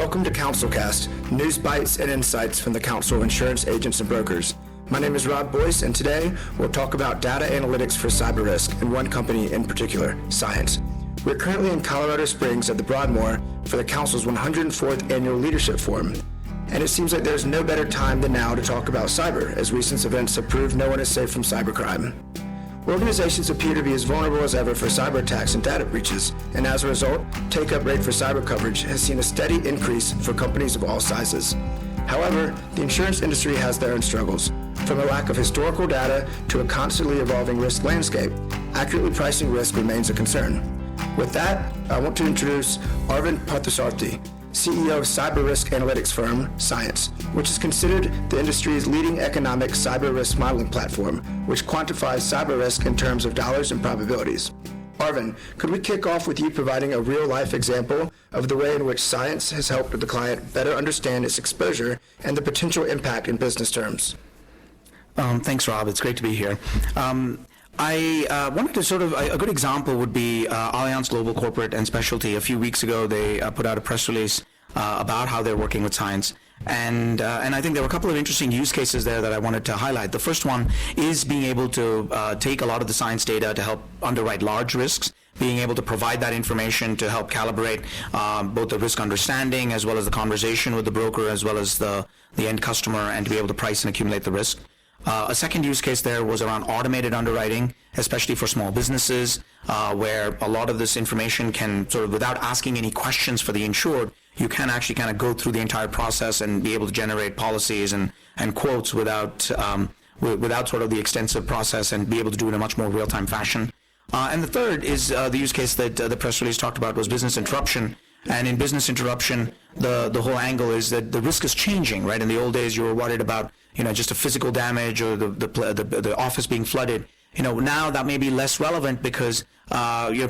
Welcome to CouncilCast, news bites and insights from the Council of Insurance Agents and Brokers. My name is Rob Boyce, and today we'll talk about data analytics for cyber risk and one company in particular, Cyence. We're currently in Colorado Springs at the Broadmoor for the Council's 104th Annual Leadership Forum. And it seems like there's no better time than now to talk about cyber, as recent events have proved no one is safe from cybercrime. Organizations appear to be as vulnerable as ever for cyber attacks and data breaches, and as a result, take-up rate for cyber coverage has seen a steady increase for companies of all sizes. However, the insurance industry has their own struggles. From a lack of historical data to a constantly evolving risk landscape, accurately pricing risk remains a concern. With that, I want to introduce Arvind Parthasarathi, CEO of cyber risk analytics firm Cyence, which is considered the industry's leading economic cyber risk modeling platform, which quantifies cyber risk in terms of dollars and probabilities. Arvind, could we kick off with you providing a real-life example of the way in which Cyence has helped the client better understand its exposure and the potential impact in business terms? Thanks, Rob. It's great to be here. I wanted to a good example would be Allianz Global Corporate and Specialty. A few weeks ago, they put out a press release about how they're working with Cyence. And I think there were a couple of interesting use cases there that I wanted to highlight. The first one is being able to take a lot of the Cyence data to help underwrite large risks, being able to provide that information to help calibrate both the risk understanding as well as the conversation with the broker as well as the end customer, and to be able to price and accumulate the risk. A second use case there was around automated underwriting, especially for small businesses, where a lot of this information can sort of, without asking any questions for the insured, you can actually kind of go through the entire process and be able to generate policies and quotes without sort of the extensive process, and be able to do it in a much more real-time fashion. And the third is the use case that the press release talked about was business interruption. And in business interruption, the whole angle is that the risk is changing, right? In the old days, you were worried about, just a physical damage or the office being flooded. Now that may be less relevant because,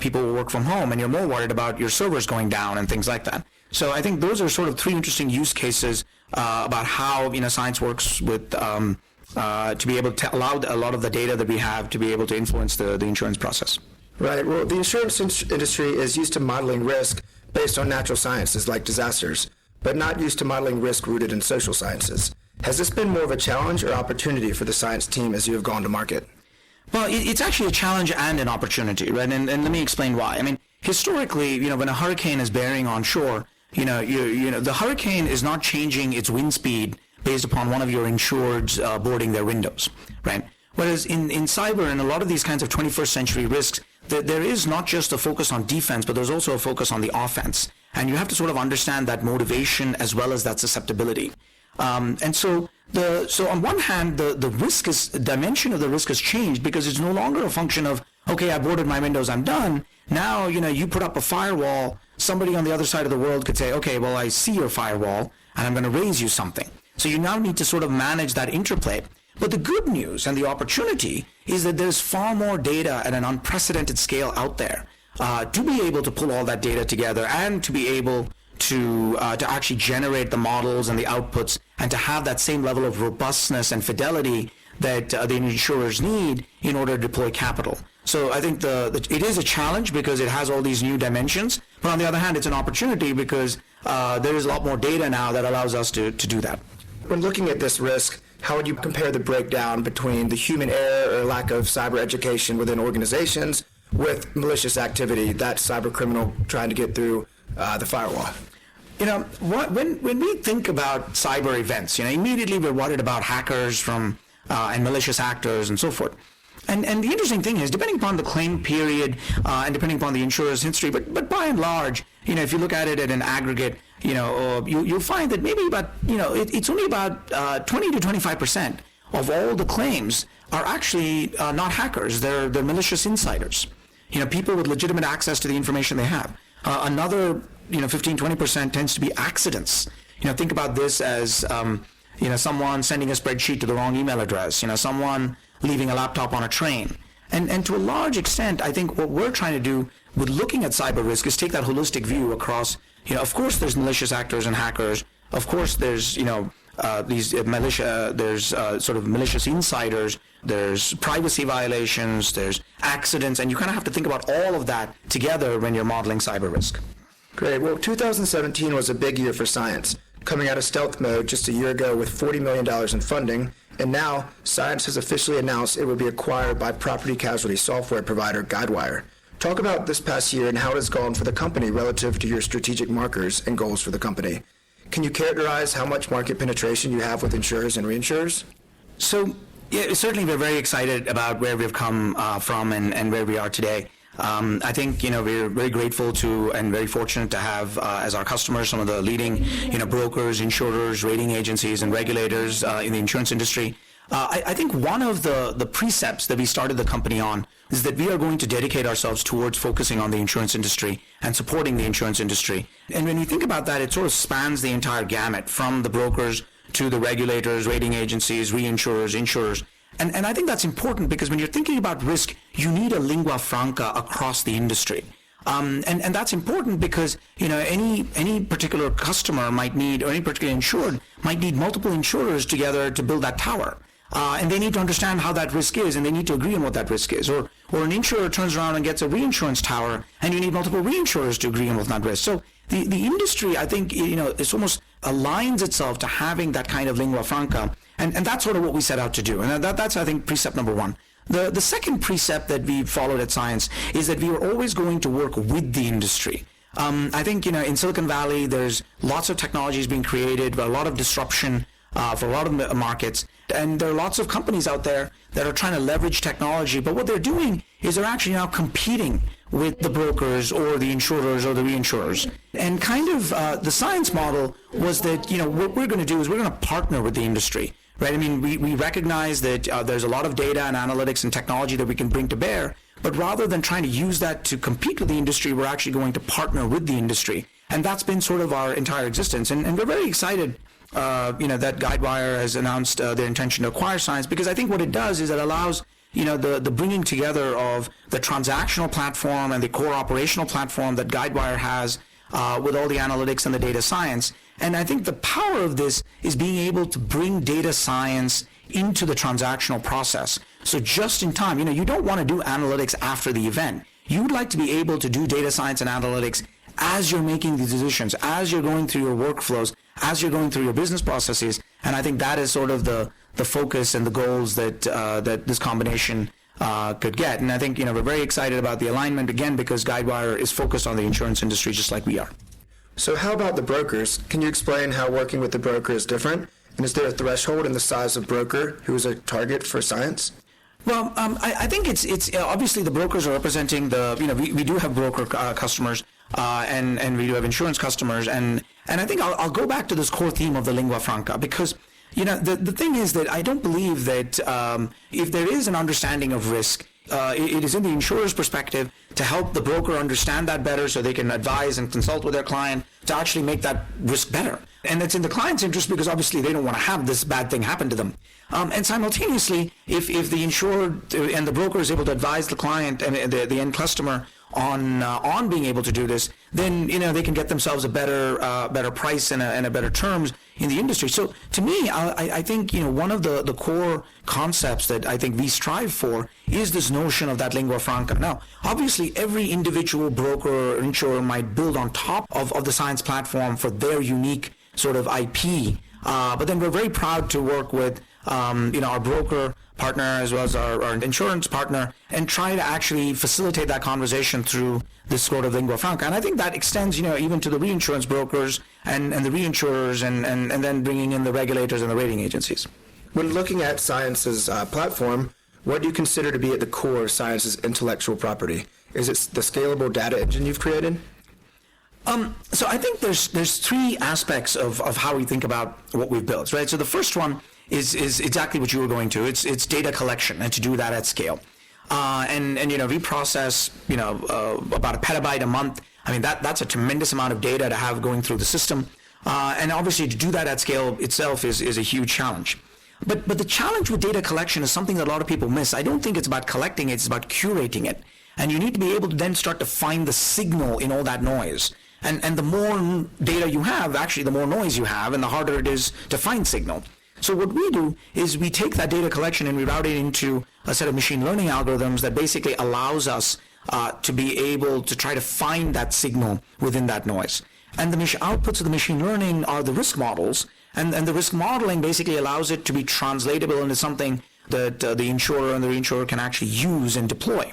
people will work from home, and you're more worried about your servers going down and things like that. So I think those are sort of three interesting use cases about how, Cyence works with to be able to allow a lot of the data that we have to be able to influence the insurance process. Right. Well, the insurance industry is used to modeling risk based on natural sciences like disasters, but not used to modeling risk rooted in social sciences. Has this been more of a challenge or opportunity for the Cyence team as you have gone to market? Well, it's actually a challenge and an opportunity, right? And let me explain why. I mean, historically, when a hurricane is bearing on shore, the hurricane is not changing its wind speed based upon one of your insureds boarding their windows, right? Whereas in cyber and a lot of these kinds of 21st century risks, there is not just a focus on defense, but there's also a focus on the offense. And you have to sort of understand that motivation as well as that susceptibility. So on one hand, the dimension of the risk has changed because it's no longer a function of, okay, I boarded my windows, I'm done. Now, you put up a firewall, somebody on the other side of the world could say, okay, well, I see your firewall and I'm going to raise you something. So you now need to sort of manage that interplay. But the good news and the opportunity is that there's far more data at an unprecedented scale out there to be able to pull all that data together and to be able to actually generate the models and the outputs and to have that same level of robustness and fidelity that the insurers need in order to deploy capital. So I think it is a challenge because it has all these new dimensions, but on the other hand, it's an opportunity because there is a lot more data now that allows us to do that. When looking at this risk, how would you compare the breakdown between the human error or lack of cyber education within organizations with malicious activity, that cyber criminal trying to get through the firewall? When we think about cyber events, immediately we're worried about hackers and malicious actors and so forth. And the interesting thing is, depending upon the claim period and depending upon the insurer's history, but by and large, if you look at it at an aggregate, you'll find that maybe about, it's only about 20 to 25% of all the claims are actually not hackers. They're malicious insiders. People with legitimate access to the information they have. Another, 15, 20% tends to be accidents. Think about this as, someone sending a spreadsheet to the wrong email address, someone leaving a laptop on a train. And to a large extent, I think what we're trying to do with looking at cyber risk is take that holistic view across, of course there's malicious actors and hackers. Of course there's, these militia, there's sort of malicious insiders, there's privacy violations, there's accidents, and you kind of have to think about all of that together when you're modeling cyber risk. Great. Well, 2017 was a big year for Cyence, coming out of stealth mode just a year ago with $40 million in funding, and now Cyence has officially announced it will be acquired by property casualty software provider Guidewire. Talk about this past year and how it has gone for the company relative to your strategic markers and goals for the company. Can you characterize how much market penetration you have with insurers and reinsurers? So, yeah, certainly we're very excited about where we've come from and where we are today. I think, we're very grateful to and very fortunate to have as our customers some of the leading, brokers, insurers, rating agencies, and regulators in the insurance industry. I think one of the precepts that we started the company on is that we are going to dedicate ourselves towards focusing on the insurance industry and supporting the insurance industry. And when you think about that, it sort of spans the entire gamut from the brokers to the regulators, rating agencies, reinsurers, insurers. And I think that's important because when you're thinking about risk, you need a lingua franca across the industry. And that's important because, any particular customer might need, or any particular insured might need multiple insurers together to build that tower. And they need to understand how that risk is, and they need to agree on what that risk is. Or an insurer turns around and gets a reinsurance tower, and you need multiple reinsurers to agree on what that risk. So the industry, I think, it's almost aligns itself to having that kind of lingua franca. And that's sort of what we set out to do. And that's, I think, precept number one. The second precept that we followed at Cyence is that we are always going to work with the industry. I think, in Silicon Valley, there's lots of technologies being created, a lot of disruption for a lot of markets. And there are lots of companies out there that are trying to leverage technology. But what they're doing is they're actually now competing with the brokers or the insurers or the reinsurers. And kind of the Cyence model was that, what we're going to do is we're going to partner with the industry. Right? I mean, we recognize that there's a lot of data and analytics and technology that we can bring to bear, but rather than trying to use that to compete with the industry, we're actually going to partner with the industry. And that's been sort of our entire existence. And we're very excited, that Guidewire has announced their intention to acquire Cyence, because I think what it does is it allows, the bringing together of the transactional platform and the core operational platform that Guidewire has with all the analytics and the data science. And I think the power of this is being able to bring data science into the transactional process. So just in time, you don't want to do analytics after the event. You would like to be able to do data science and analytics as you're making these decisions, as you're going through your workflows, as you're going through your business processes. And I think that is sort of the focus and the goals that this combination could get. And I think, we're very excited about the alignment, again, because Guidewire is focused on the insurance industry just like we are. So how about the brokers? Can you explain how working with the broker is different? And is there a threshold in the size of broker who is a target for Cyence? Well, I think it's obviously the brokers are representing we do have broker customers and we do have insurance customers. And I think I'll go back to this core theme of the lingua franca because, the thing is that I don't believe that if there is an understanding of risk, it is in the insurer's perspective to help the broker understand that better so they can advise and consult with their client to actually make that risk better. And it's in the client's interest because obviously they don't want to have this bad thing happen to them. And simultaneously, if the insurer and the broker is able to advise the client and the end customer on being able to do this, then they can get themselves a better price and a better terms in the industry. So to me, I think one of the core concepts that I think we strive for is this notion of that lingua franca. Now, obviously, every individual broker or insurer might build on top of the Cyence platform for their unique sort of IP. But then we're very proud to work with our broker partner as well as our insurance partner and try to actually facilitate that conversation through this sort of lingua franca. And I think that extends, even to the reinsurance brokers and the reinsurers and then bringing in the regulators and the rating agencies. When looking at Cyence's platform, what do you consider to be at the core of Cyence's intellectual property? Is it the scalable data engine you've created? So I think there's three aspects of how we think about what we've built, right? So the first one is exactly what you were going to. It's data collection and to do that at scale. And we process, about a petabyte a month. I mean, that's a tremendous amount of data to have going through the system. And obviously to do that at scale itself is a huge challenge. But the challenge with data collection is something that a lot of people miss. I don't think it's about collecting it, it's about curating it. And you need to be able to then start to find the signal in all that noise. And the more data you have, actually the more noise you have, and the harder it is to find signal. So what we do is we take that data collection and we route it into a set of machine learning algorithms that basically allows us to be able to try to find that signal within that noise. And the outputs of the machine learning are the risk models, and the risk modeling basically allows it to be translatable into something that the insurer and the reinsurer can actually use and deploy.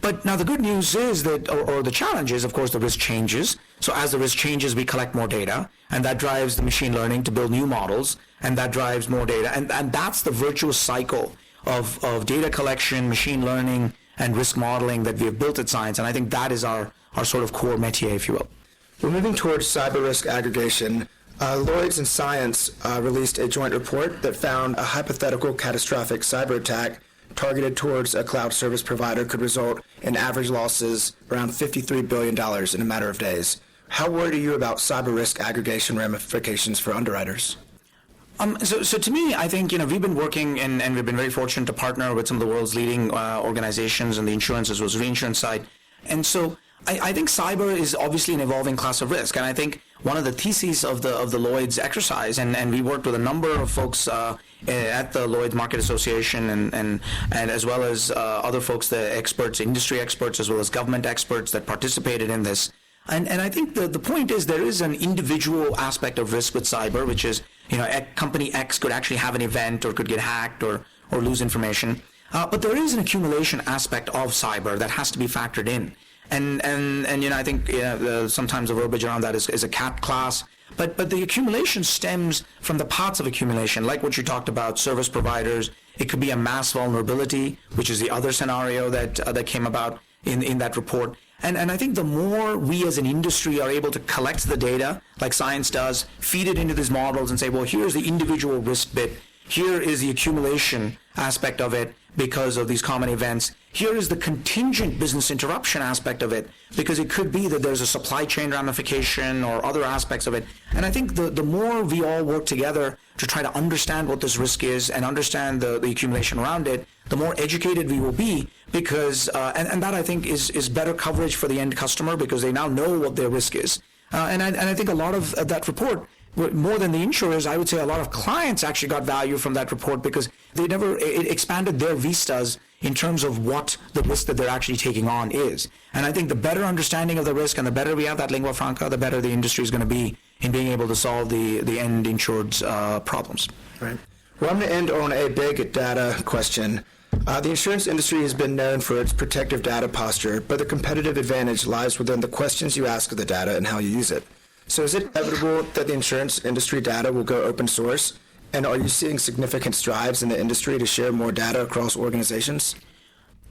But now the good news is that, or the challenge is, of course, the risk changes. So as the risk changes, we collect more data, and that drives the machine learning to build new models, and that drives more data. And that's the virtuous cycle of data collection, machine learning, and risk modeling that we have built at Cyence. And I think that is our sort of core métier, if you will. We're moving towards cyber risk aggregation. Lloyd's and Cyence released a joint report that found a hypothetical catastrophic cyber attack targeted towards a cloud service provider could result in average losses around $53 billion in a matter of days. How worried are you about cyber risk aggregation ramifications for underwriters? So to me, I think, we've been working and we've been very fortunate to partner with some of the world's leading organizations on the insurance as well as reinsurance side. And so I think cyber is obviously an evolving class of risk. And I think one of the theses of the Lloyd's exercise, and we worked with a number of folks at the Lloyd's Market Association and as well as other folks, the experts, industry experts, as well as government experts that participated in this. And I think the point is there is an individual aspect of risk with cyber, which is, company X could actually have an event or could get hacked or lose information. But there is an accumulation aspect of cyber that has to be factored in. And I think sometimes the verbiage around that is a cat class. But the accumulation stems from the parts of accumulation, like what you talked about, service providers. It could be a mass vulnerability, which is the other scenario that came about in that report. And I think the more we as an industry are able to collect the data, like Cyence does, feed it into these models and say, well, here's the individual risk bit. Here is the accumulation aspect of it because of these common events. Here is the contingent business interruption aspect of it, because it could be that there's a supply chain ramification or other aspects of it. And I think the more we all work together to try to understand what this risk is and understand the accumulation around it, the more educated we will be, because and that I think is better coverage for the end customer, because they now know what their risk is. And I think a lot of that report, more than the insurers, I would say a lot of clients actually got value from that report, because it expanded their vistas in terms of what the risk that they're actually taking on is. And I think the better understanding of the risk and the better we have that lingua franca, the better the industry is going to be in being able to solve the end insured's problems. Right. Well, I'm going to end on a big data question. The insurance industry has been known for its protective data posture, but the competitive advantage lies within the questions you ask of the data and how you use it. So is it inevitable that the insurance industry data will go open source? And are you seeing significant strides in the industry to share more data across organizations?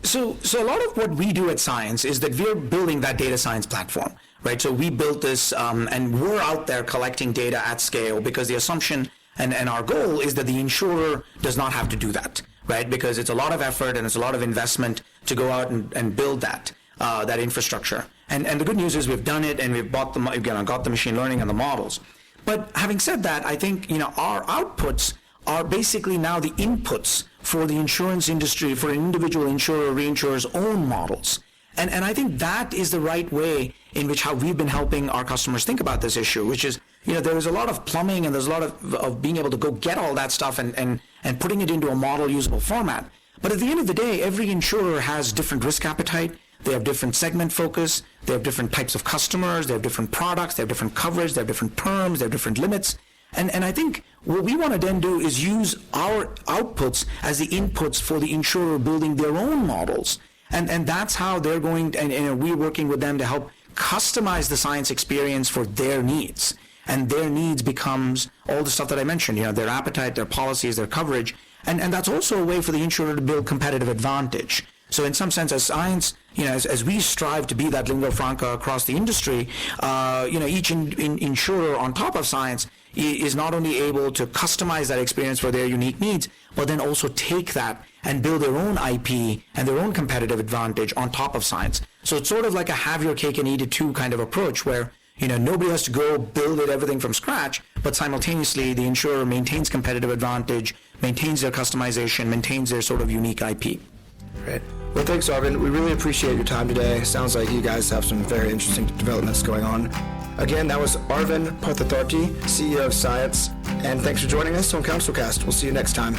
So a lot of what we do at Cyence is that we're building that data science platform, right? So we built this and we're out there collecting data at scale, because the assumption and our goal is that the insurer does not have to do that, right? Because it's a lot of effort and it's a lot of investment to go out and build that infrastructure. And the good news is we've done it, and we've got the machine learning and the models. But having said that, I think our outputs are basically now the inputs for the insurance industry, for an individual insurer or reinsurer's own models. And I think that is the right way in which how we've been helping our customers think about this issue, which is, there is a lot of plumbing and there's a lot of being able to go get all that stuff and putting it into a model usable format. But at the end of the day, every insurer has different risk appetite. They have different segment focus. They have different types of customers. They have different products. They have different coverage. They have different terms. They have different limits. And I think what we want to then do is use our outputs as the inputs for the insurer building their own models. And that's how they're going, and we're working with them to help customize the Cyence experience for their needs. And their needs becomes all the stuff that I mentioned, their appetite, their policies, their coverage. And that's also a way for the insurer to build competitive advantage. So in some sense, as Cyence, as we strive to be that lingua franca across the industry, each insurer on top of Cyence is not only able to customize that experience for their unique needs, but then also take that and build their own IP and their own competitive advantage on top of Cyence. So it's sort of like a have your cake and eat it too kind of approach, where nobody has to go build everything from scratch, but simultaneously the insurer maintains competitive advantage, maintains their customization, maintains their sort of unique IP. Great. Well, thanks, Arvind. We really appreciate your time today. Sounds like you guys have some very interesting developments going on. Again, that was Arvind Parthasarathi, CEO of Cyence, and thanks for joining us on CounselCast. We'll see you next time.